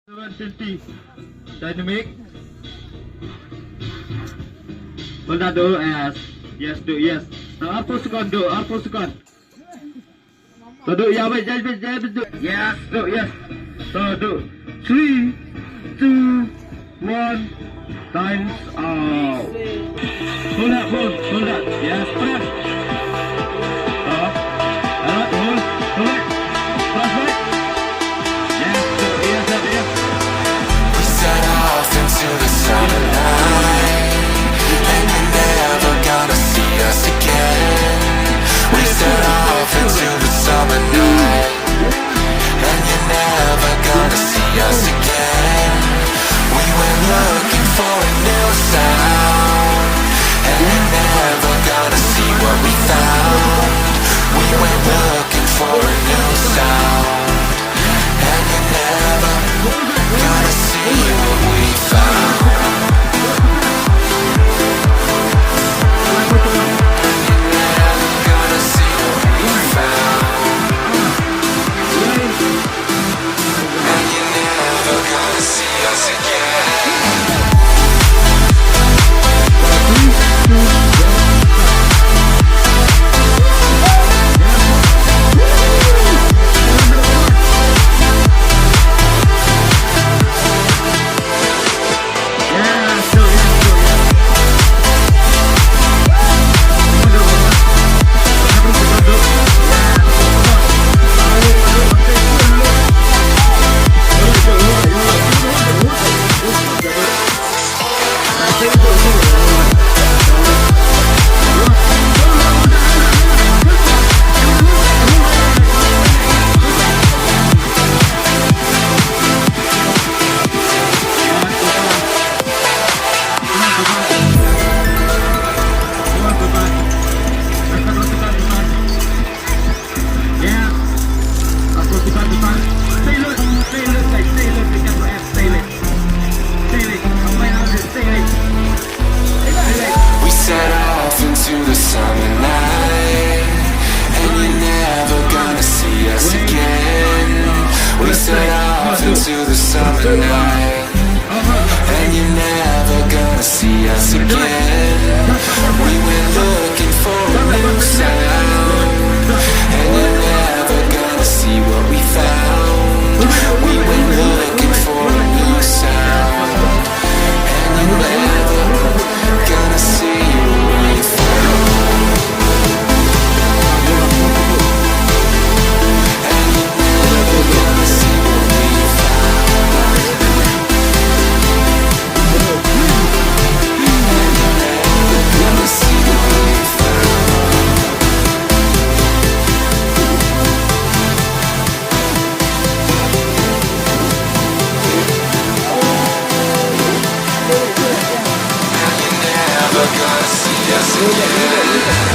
750 dynamic. Hold on, do as yes, do yes. Now up second, do up second. So do yeah, wait, do yes, do yes. So do 3, 2, 1. Times out. Hold up. Yes, press. Up. Hold it. Press right. Yes, yes. We set off into the summer night, and you're never gonna see us again. We set off into the summer night, and you're never gonna see us again. We went looking for a new sound, and you're never gonna see what we found. We went looking for a new sound, and you're never gonna see what we found. And you're never gonna see what we found. And you're never gonna see us again. We set off into the summer night, and you're never gonna see us again. We set off into the summer night, and you're never gonna see us again. We went looking for a new sound, and you're never gonna see what we found. We went looking for a new sound, and you're never gonna see what we found. And you're never gonna see what we found. And you're never gonna see what we found. And you're never gonna see us again.